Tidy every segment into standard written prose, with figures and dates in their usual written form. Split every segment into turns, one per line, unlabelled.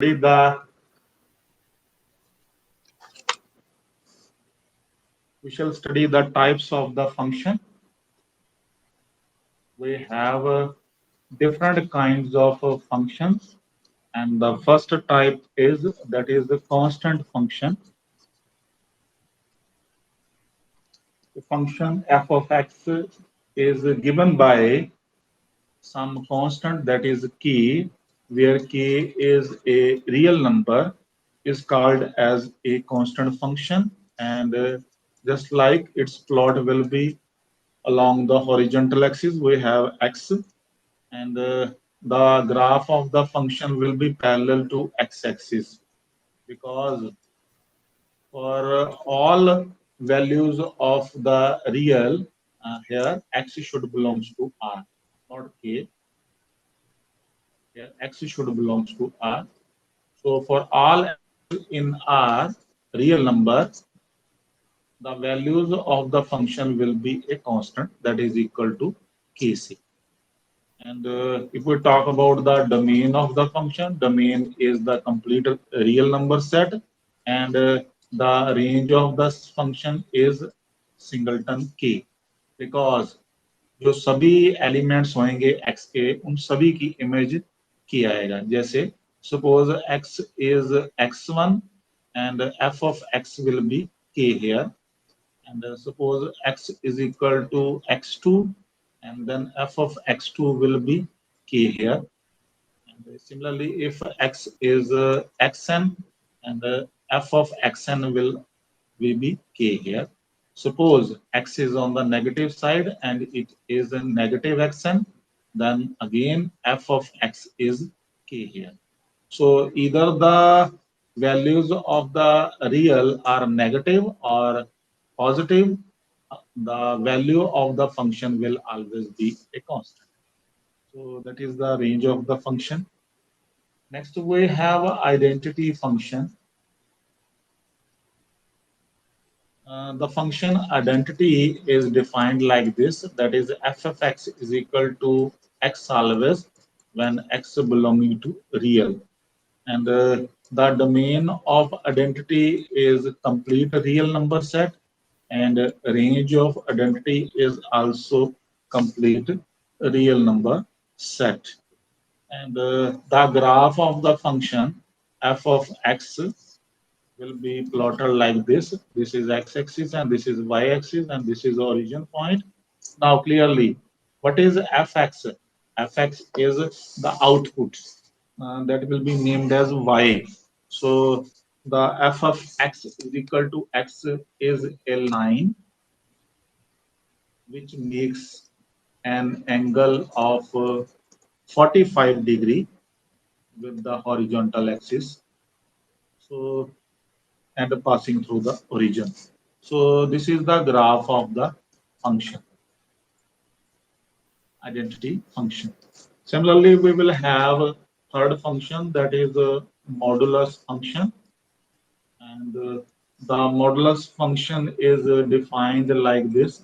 the we shall study the types of the function. We have different kinds of functions, and the first type is that is the constant function. The function f of x is given by some constant that is k, where k is a real number, is called as a constant function, and just like its plot will be along the horizontal axis, we have x, and the graph of the function will be parallel to x-axis, because for all values of the real, here x should belongs to r, not k. Here x should belongs to r. So for all in R real number, the values of the function will be a constant that is equal to Kc. And if we talk about the domain of the function, domain is the complete real number set, and the range of the function is singleton k, because जो सभी elements होंगे x के उन सभी की image की आएगा. जैसे suppose x is x1 and f of x will be k here, and suppose x is equal to x2, and then f of x2 will be k here. And similarly, if x is xn, and f of xn will be k here. Suppose x is on the negative side and it is a negative xn, then again f of x is k here. So either the values of the real are negative or positive, the value of the function will always be a constant. So that is the range of the function. Next we have identity function. The function identity is defined like this, that is f of x is equal to x always when x belonging to real. And the domain of identity is complete real number set, and range of identity is also complete real number set. And the graph of the function f of x will be plotted like this. This is x-axis and this is y-axis and this is origin point. Now clearly, what is fx? Fx is the output that will be named as y. So the f of x is equal to x is a line which makes an angle of 45 degree with the horizontal axis. So and passing through the origin. So this is the graph of the function, identity function. Similarly, we will have a third function, that is a modulus function. And the modulus function is defined like this.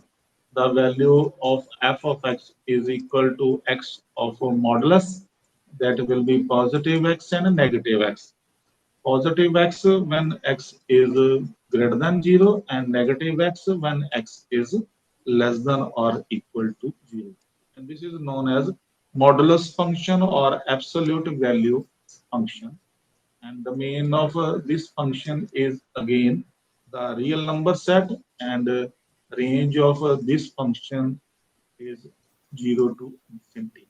The value of f of x is equal to x of a modulus, that will be positive x and negative x. Positive x when x is greater than 0, and negative x when x is less than or equal to 0. And this is known as modulus function or absolute value function. And the main of this function is again the real number set, and range of this function is 0 to infinity,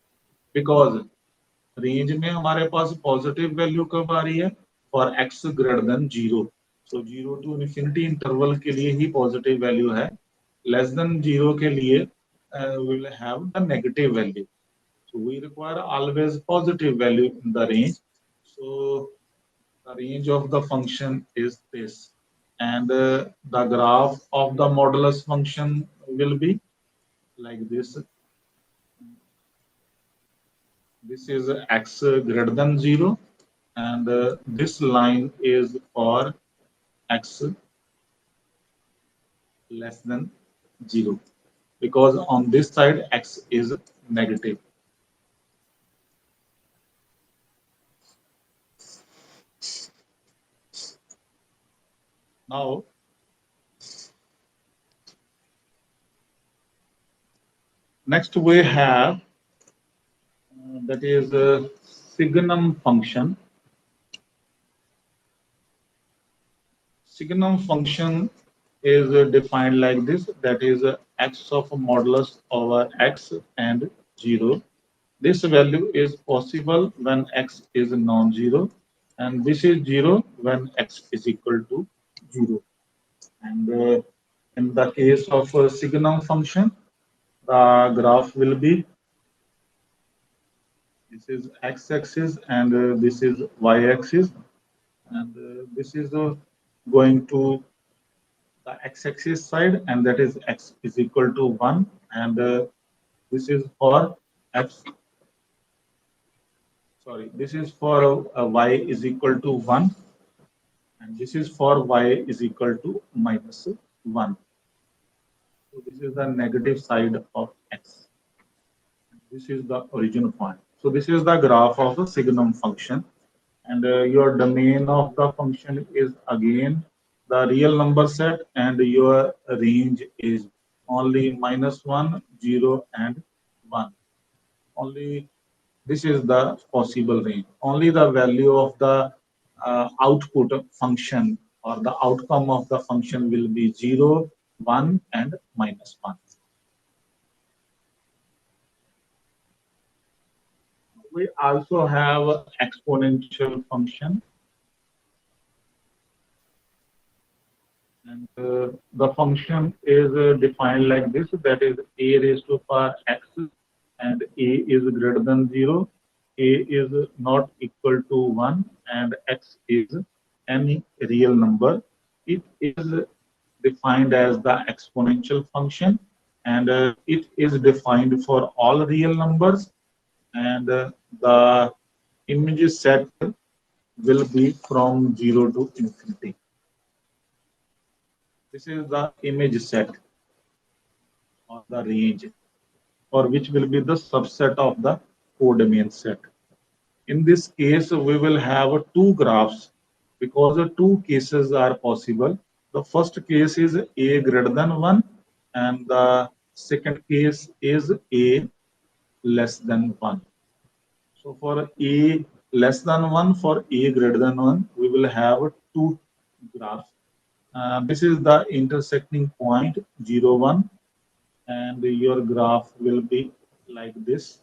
because range में हमारे पास positive value कब आ रही है for x greater than 0. So 0 to infinity interval के लिए ही पॉजिटिव वैल्यू है. लेस देन 0 के लिए we will have the negative value. So we require always positive value in the range. So the range of the function is this, and the graph of the modulus function will be like this. This is x greater than 0, and this line is for x less than 0, because on this side x is negative. Now, next we have that is signum function. Signum function is defined like this, that is x of modulus over x and 0. This value is possible when x is non-zero, and this is 0 when x is equal to 0. And in the case of signum function, the graph will be, this is x-axis and this is y-axis, and this is going to the x-axis side, and that is x is equal to 1, and this is for x, sorry, this is for y is equal to 1, and this is for y is equal to minus 1. So this is the negative side of x. This is the origin point. So this is the graph of the signum function, and your domain of the function is again the real number set, and your range is only -1, 0, and 1. Only this is the possible range. Only the value of the output function or the outcome of the function will be 0, 1, and -1. We also have exponential function, and the function is defined like this, that is a raised to power x, and a is greater than 0, a is not equal to 1, and x is any real number. It is defined as the exponential function, and it is defined for all real numbers, and the image set will be from 0 to infinity. This is the image set or the range, or which will be the subset of the codomain set. In this case, we will have two graphs because the two cases are possible. The first case is a greater than 1, and the second case is a less than 1. So for a less than 1, for a greater than 1, we will have two graphs. This is the intersecting point 0, 1, and your graph will be like this.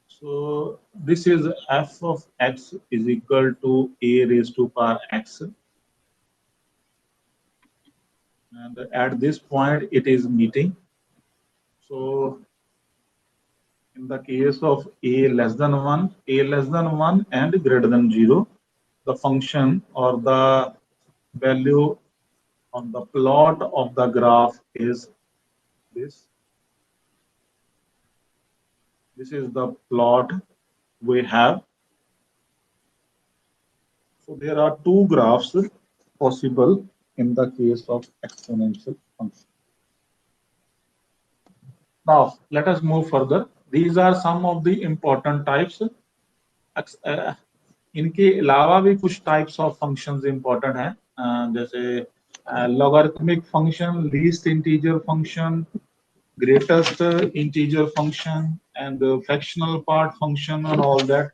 So this is f of x is equal to a raised to power x, and at this point it is meeting. So in the case of a less than 1, a less than 1 and greater than 0, the function or the value on the plot of the graph is this. This is the plot we have. So there are two graphs possible in the case of exponential function. Now let us move further. These are some of the important types. इनके अलावा भी कुछ types of functions important हैं, जैसे logarithmic function, least integer function, greatest integer function, and fractional part function and all that.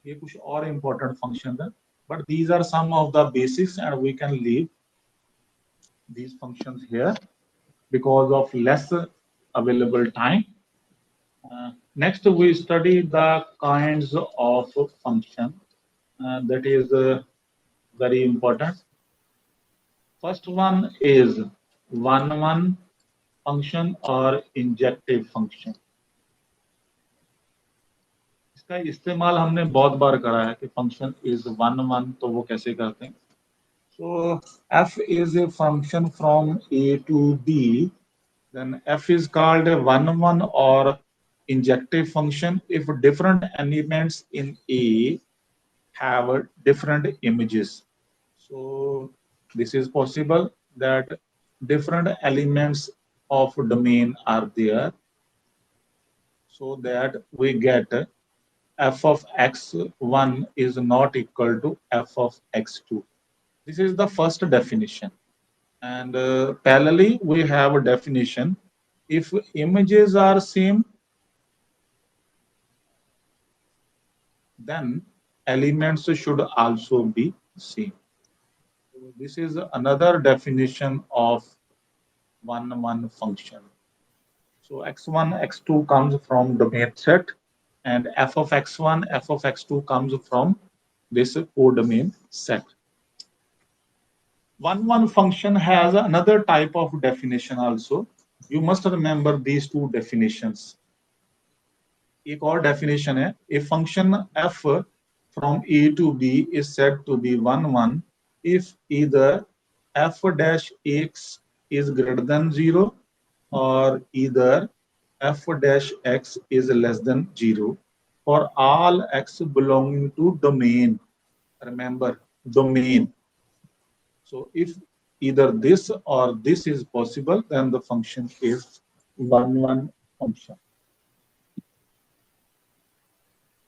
ये कुछ और important functions हैं, but these are some of the basics, and we can leave these functions here because of less available time. Next, we study the kinds of function. That is very important. First one is one-one function or injective function. इसका इस्तेमाल हमने बहुत बार करा है कि function is one-one, तो वो कैसे करते हैं. So f is a function from a to b. Then f is called a one-one or injective function if different elements in A have different images. So this is possible that different elements of domain are there, so that we get f of x1 is not equal to f of x2. This is the first definition. And parallelly, we have a definition. If images are same, then elements should also be same. So this is another definition of one function. So x1, x2 comes from domain set, and f of x1, f of x2 comes from this codomain set. One function has another type of definition also. You must remember these two definitions. एक और definition है, a function f from a to b is said to be 1 if either f dash x is greater than 0 or either f dash x is less than 0 for all x belonging to domain. Remember, domain. So if either this or this is possible, then the function is one function.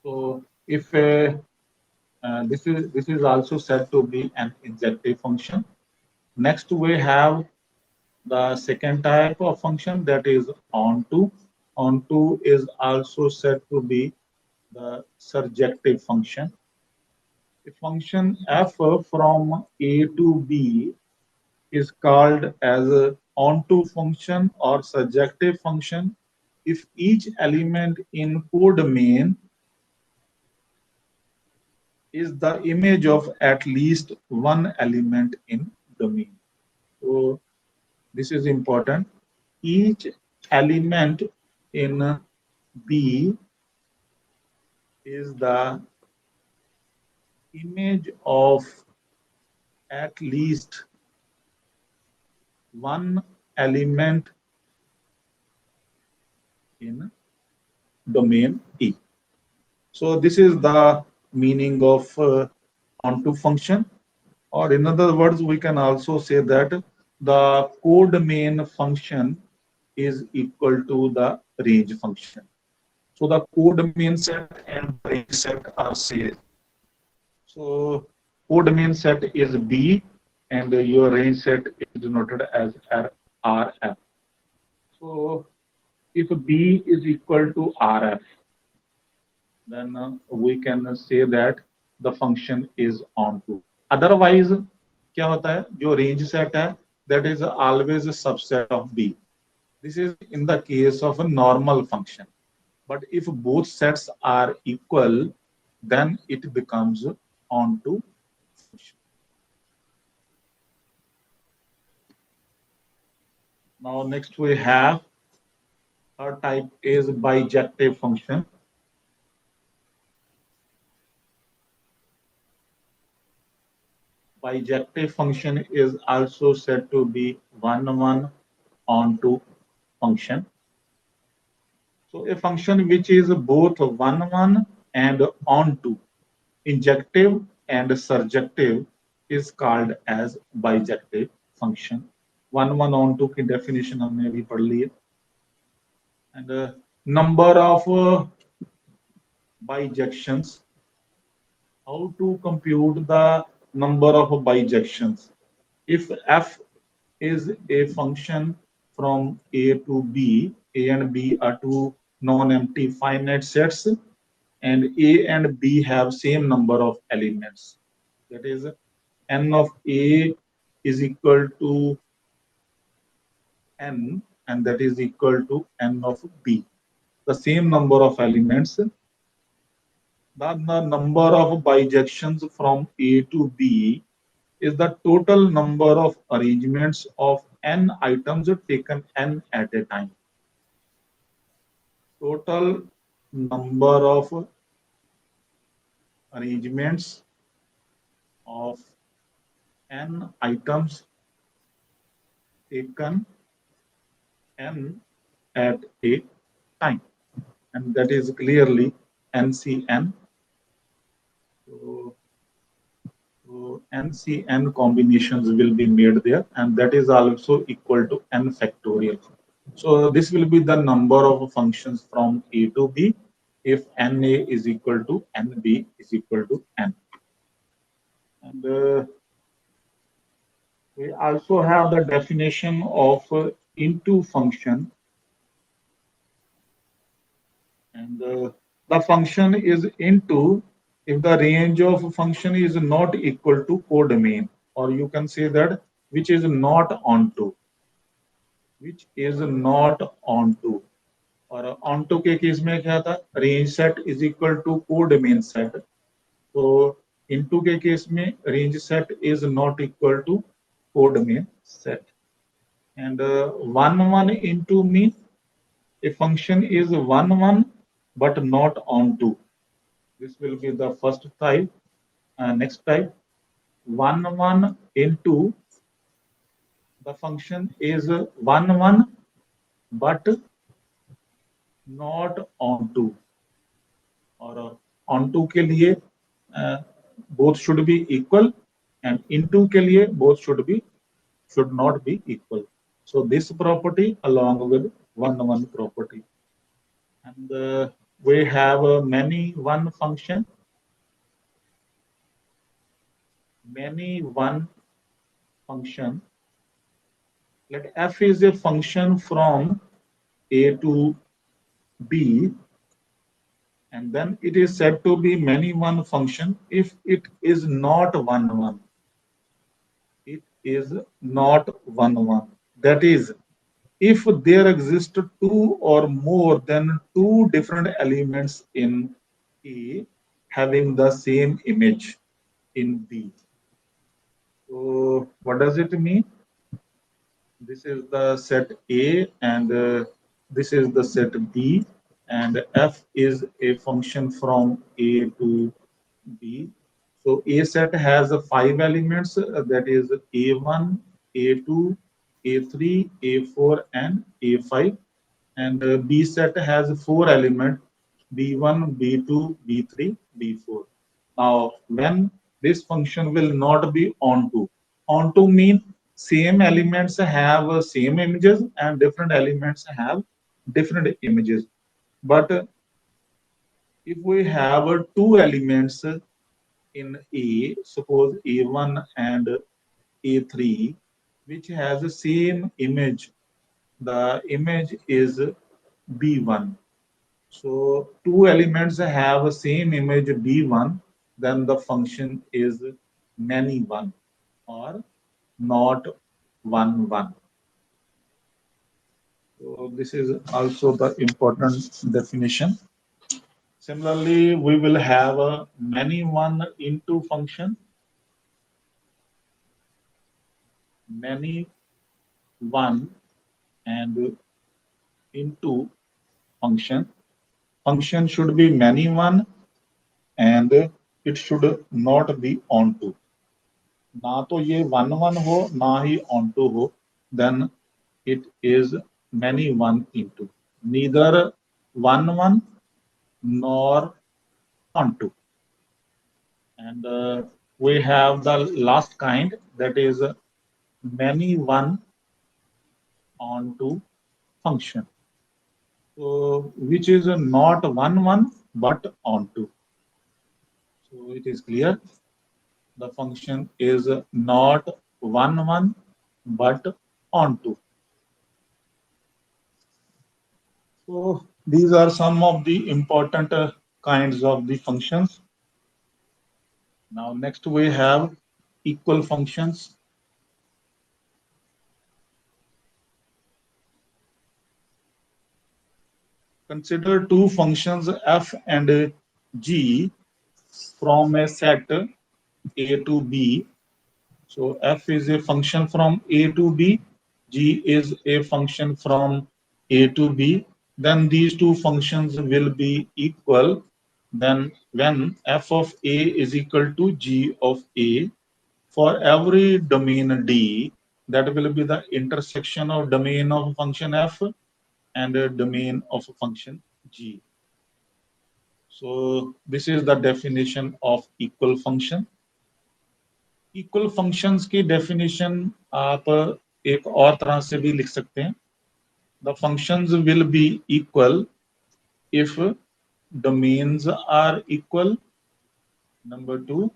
So if this is also said to be an injective function. Next we have the second type of function, that is onto. Onto is also said to be the surjective function. A function f from a to b is called as a onto function or surjective function if each element in codomain is the image of at least one element in domain. So this is important. Each element in B is the image of at least one element in domain E. So this is the meaning of onto function, or in other words, we can also say that the codomain function is equal to the range function. So the codomain set and the range set are same. So codomain set is B and your range set is denoted as RF. So if B is equal to RF, then we can say that the function is onto. Otherwise, क्या होता है, जो range set है, that is always a subset of B. This is in the case of a normal function. But if both sets are equal, then it becomes onto function. Now next we have third type is bijective function. Bijective function is also said to be one onto function. So a function which is both one and onto, injective and surjective, is called as bijective function. One onto की definition हमने अभी पढ़ ली है. And number of bijections. How to compute the number of bijections? If f is a function from a to b, a and b are two non-empty finite sets, and a and b have same number of elements. That is, n of a is equal to n, and that is equal to n of b. The same number of elements. The number of bijections from A to B is the total number of arrangements of n items taken n at a time. Total number of arrangements of n items taken n at a time, and that is clearly NCN. So NCN combinations will be made there, and that is also equal to n factorial. So this will be the number of functions from A to B if NA is equal to NB is equal to N. And also have the definition of into function, and the function is into if the range of function is not equal to codomain, or you can say that which is not onto, which is not onto. और onto के case में क्या था, range set is equal to codomain set. तो into के case में range set is not equal to codomain set. And 1 into means a function is 1 but not onto. This will be the first type. Next type, 1 into the function is 1 but not onto. और onto के लिए both should be equal, and into के लिए both should not be equal. So this property along with 1 property, and we have many one function, many one function. Let f is a function from a to b, and then it is said to be many one function if it is not 1 it is not 1 that is, if there exist two or more than two different elements in A having the same image in B. So what does it mean? This is the set A, and this is the set B, and f is a function from A to B. So A set has 5 elements, that is A1, A2, A3, A4, and A5. And B set has 4 elements, B1, B2, B3, B4. Now, when this function will not be onto, onto mean same elements have same images and different elements have different images. But if we have two elements in A, suppose A1 and A3, which has the same image, the image is B1. So two elements have the same image B1, then the function is many one or not 1. So this is also the important definition. Similarly, we will have a many one into function, many one and into function. Function should be many one and it should not be onto. ना तो ये 1 हो ना ही onto हो, then it is many one into. Neither 1 nor onto. And we have the last kind, that is many one onto function. So which is not 1 but onto. So it is clear the function is not 1 but onto. So these are some of the important kinds of the functions. Now next we have equal functions. Consider two functions f and g from a set A to B. So f is a function from A to B, g is a function from A to B. Then these two functions will be equal. Then when f of A is equal to g of A, for every domain D, that will be the intersection of domain of function f and domain of function g. So this is the definition of equal function. Equal functions की definition आप एक और तरह से भी लिख सकते हैं. The functions will be equal if domains are equal. Number 2,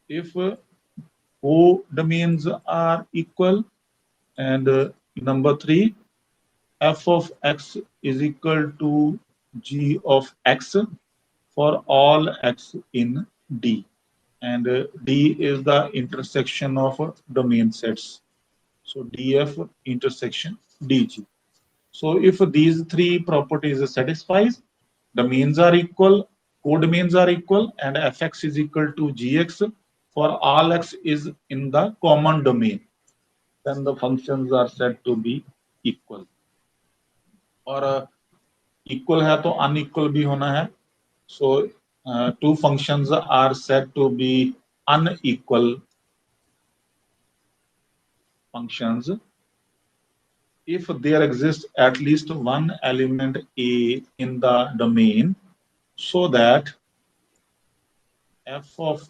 if codomains are equal. And number 3, f of x is equal to g of x for all x in D. And D is the intersection of domain sets. So DF intersection DG. So if these three properties satisfies, domains are equal, codomains are equal, and fx is equal to gx for all x is in the common domain, then the functions are said to be equal. और equal है तो unequal भी होना है. So two functions are said to be unequal functions if there exists at least one element A in the domain, so that f of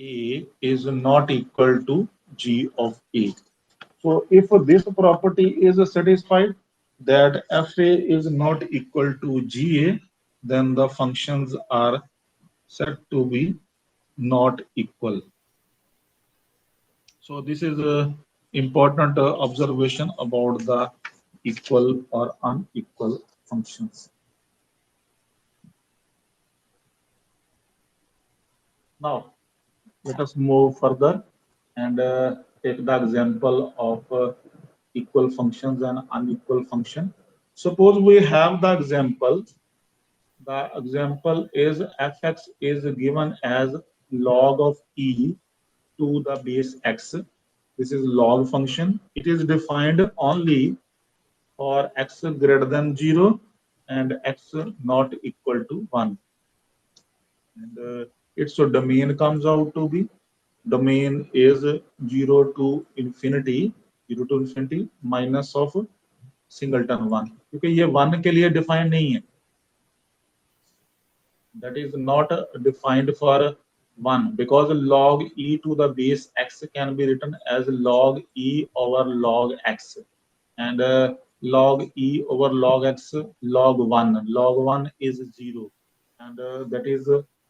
A is not equal to g of A. So if this property is satisfied, that fa is not equal to ga, then the functions are said to be not equal. So this is a important observation about the equal or unequal functions. Now let us move further and take the example of equal functions and unequal function. Suppose we have the example. The example is fx is given as log of e to the base x. This is log function. It is defined only for x greater than 0 and x not equal to 1. And its domain comes out to be, domain is 0 to infinity minus of singleton 1, क्योंकि ये 1 के लिए defined नहीं है. That is not defined for 1, because log e to the base x can be written as log e over log x, and log e over log x log 1. Log 1 is 0, and that is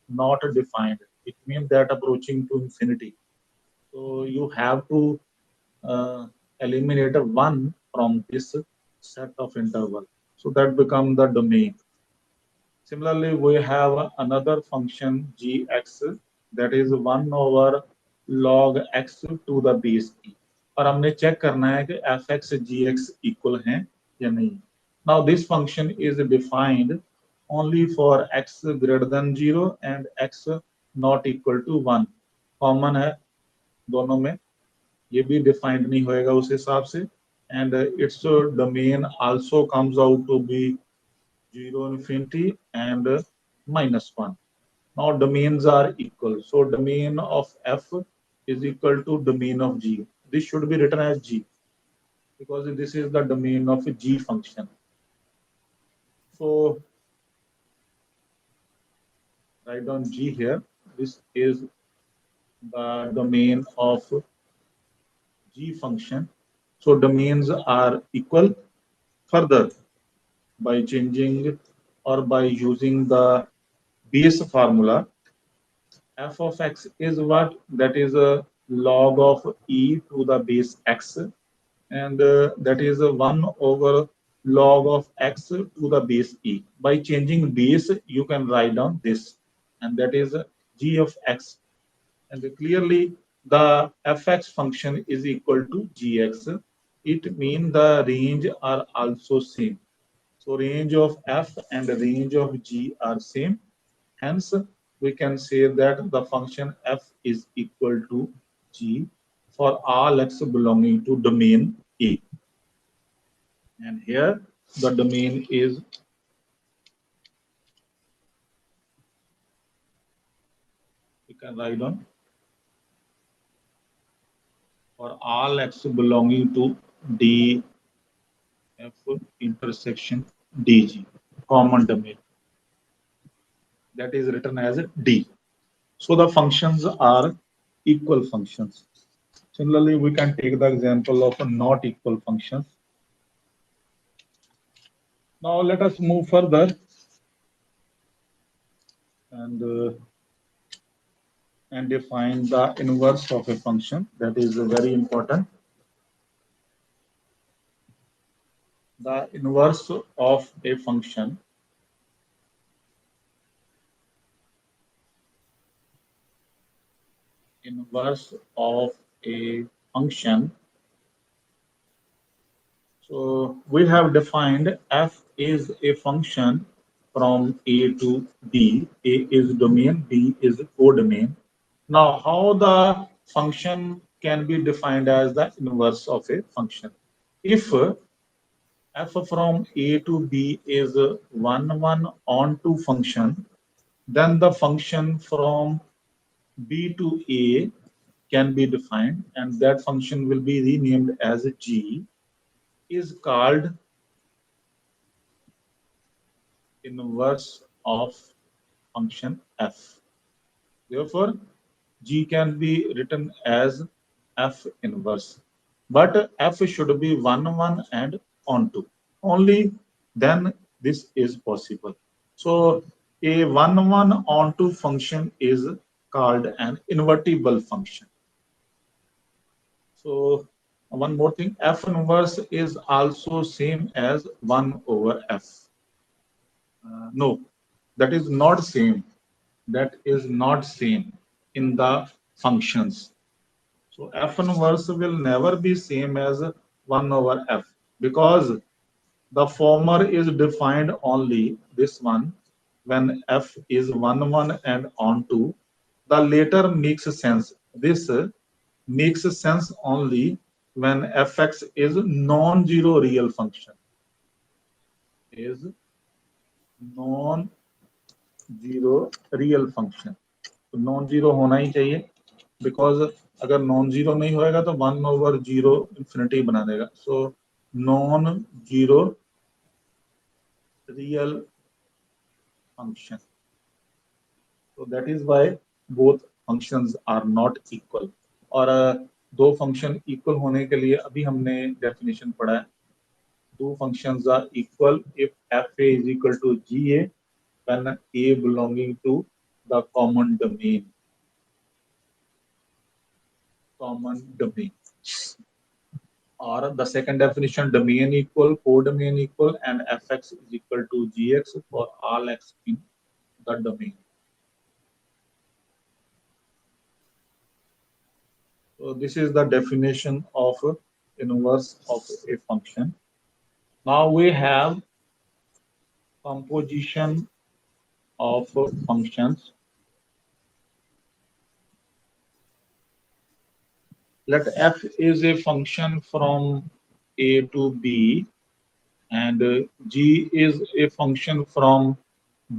not defined. It means that approaching to infinity. So you have to uh, eliminate a 1 from this set of interval. So that becomes the domain. Similarly, we have another function gx, that is 1 over log x to the base e. और हमने check करना है कि fx gx equal हैं या नहीं. Now this function is defined only for x greater than 0 and x not equal to 1. Common है दोनों में, ये भी defined नहीं होएगा उस हिसाब से, and its domain also comes out to be 0 infinity and minus 1. Now domains are equal. So domain of f is equal to domain of g. This should be written as g because this is the domain of a g function. So write down g here. This is the domain of g function. So domains are equal. Further, by changing or by using the base formula, f of x is what? That is a log of e to the base x, and that is a 1 over log of x to the base e. By changing base, you can write down this, and that is g of x. And clearly, the fx function is equal to gx. It means the range are also same. So range of f and the range of g are same. Hence, we can say that the function f is equal to g for all x belonging to domain A. And here the domain is, we can write on, for all x belonging to D f intersection dg, common domain. That is written as D. So the functions are equal functions. Similarly, we can take the example of not equal functions. Now let us move further and and define the inverse of a function. That is very important. The inverse of a function, inverse of a function. So we have defined f is a function from A to B. A is domain, B is codomain. Now, how the function can be defined as the inverse of a function? If f from A to B is 1 onto function, then the function from B to A can be defined, and that function will be renamed as g, is called inverse of function f. Therefore, g can be written as f inverse, but f should be 1 and onto. Only then this is possible. So a 1 onto function is called an invertible function. So one more thing, f inverse is also same as 1 over f. No, that is not same. That is not same in the functions. So f inverse will never be same as 1 over f, because the former is defined only this one when f is 1 and onto. The later makes sense. This makes sense only when fx is non-zero real function. Is non-zero real function. तो non zero होना ही चाहिए, because अगर non zero नहीं होएगा तो 1/0 infinity बना देगा. So non zero real function. So that is why both functions are not equal. और दो फंक्शन इक्वल होने के लिए अभी हमने डेफिनेशन पढ़ा है. Two functions are equal if fa is equal to ga when a belonging to the common domain. Common domain. Or the second definition, domain equal, codomain equal, and fx is equal to gx for all x in the domain. So this is the definition of inverse of a function. Now we have composition of functions. Let f is a function from A to B, and g is a function from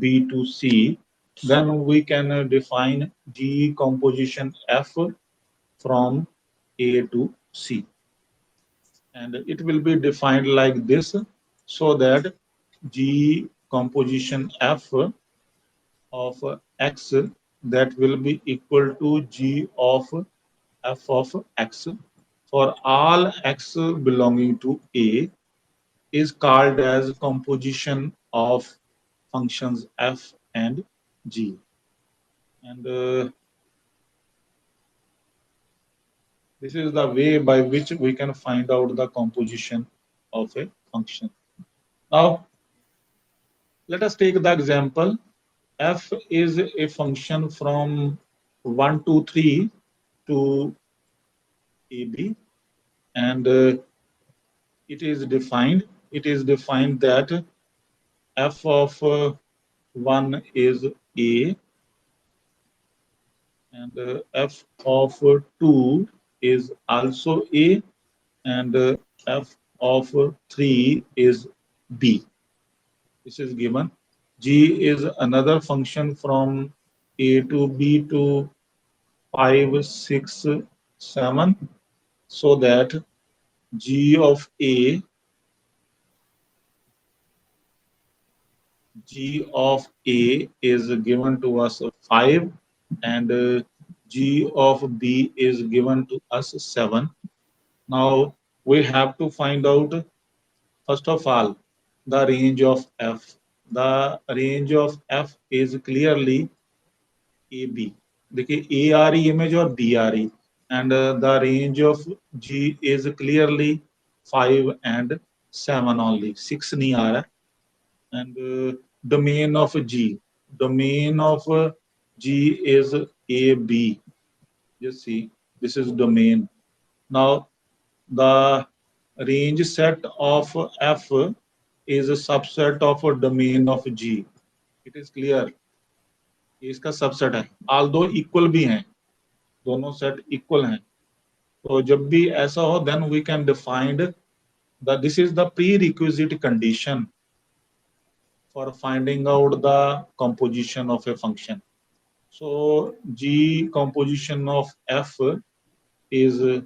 B to C. Then we can define g composition f from A to C. And it will be defined like this, so that g composition f of x, that will be equal to g of f of x for all x belonging to A is called as composition of functions f and g. And this is the way by which we can find out the composition of a function. Now, let us take the example. F is a function from 1 to 3 to AB, and it is defined that f of 1 is A, and f of 2 is also A, and f of 3 is B. This is given. G is another function from A to B to 5, 6, 7, so that G of A, G of A is given to us 5, and G of B is given to us 7. Now we have to find out, first of all, the range of f. The range of f is clearly AB. देखिए ए आ रही image और B आ रही, and the range of G is clearly 5 and 7 only, 6 नहीं आ रहा. And domain of G. Domain of G is A, B. Just see, this is domain. Now, the range set of F is a subset of a domain of G. It is clear. ये इसका subset है. Although equal भी हैं, दोनों set equal हैं. तो जब भी ऐसा हो, then we can define that this is the prerequisite condition for finding out the composition of a function. So G composition of F is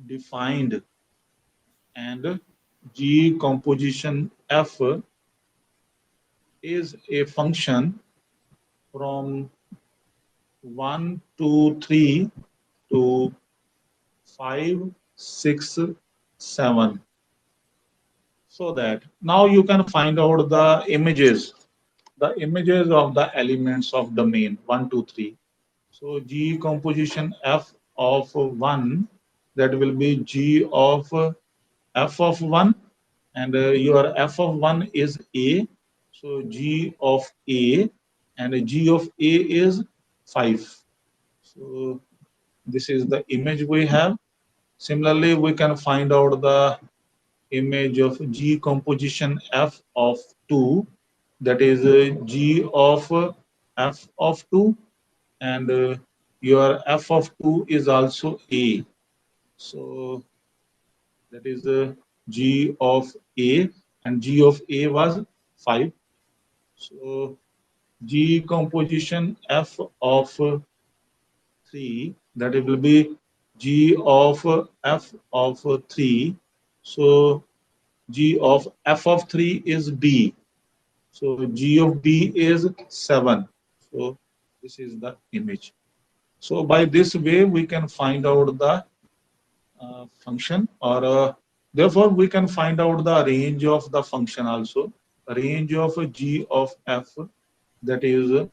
defined, and G composition F is a function from 1, 2, 3 to 5, 6, 7. So that now you can find out the images of the elements of domain 1, 2, 3. So G composition F of 1, that will be G of F of 1, and your F of 1 is A. So G of A, and G of A is 5. So this is the image we have. Similarly, we can find out the image of G composition F of 2, that is G of F of 2, and your F of 2 is also A. So that is G of A, and G of A was 5. So G composition F of 3, that it will be G of F of 3. So G of F of 3 is B. So G of B is 7. So this is the image. So by this way, we can find out the function, or therefore we can find out the range of the function also. Range of G of F, that is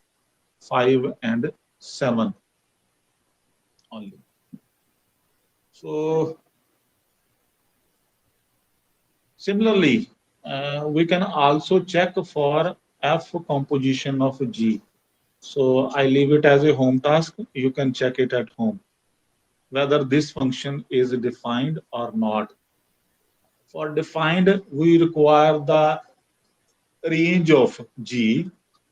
5 and 7 only. So similarly, we can also check for F composition of G. So I leave it as a home task. You can check it at home, whether this function is defined or not. For defined, we require the range of G.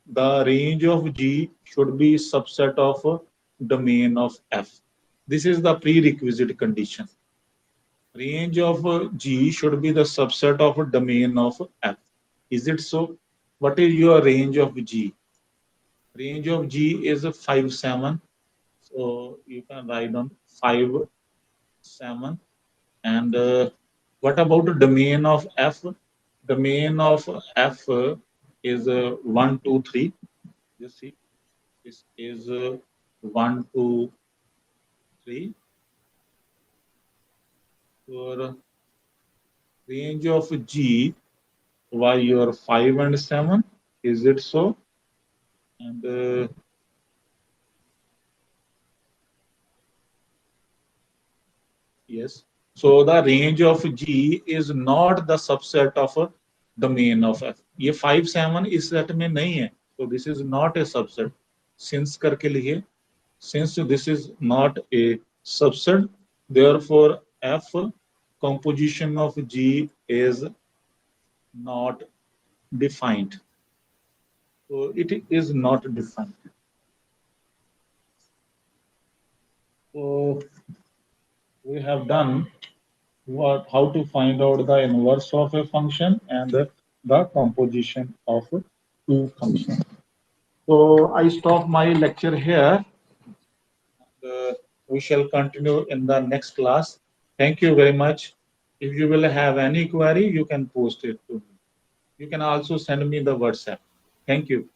The range of G should be subset of domain of F. This is the prerequisite condition. Range of G should be the subset of domain of F. Is it so? What is your range of G? Range of G is 5, 7. So you can write down 5, 7. And what about the domain of F? Domain of F is 1, 2, 3. You see, this is 1, 2, 3. Your range of G, why your 5 and 7? Is it so? And yes. So the range of G is not the subset of a domain of F. ये 5, 7 इस set में नहीं है. So this is not a subset. Since करके लिखिए. Since this is not a subset, therefore F composition of G is not defined. So it is not defined. So we have done how to find out the inverse of a function and the composition of two functions. So I stop my lecture here. We shall continue in the next class. Thank you very much. If you will have any query, you can post it to me. You can also send me the WhatsApp. Thank you.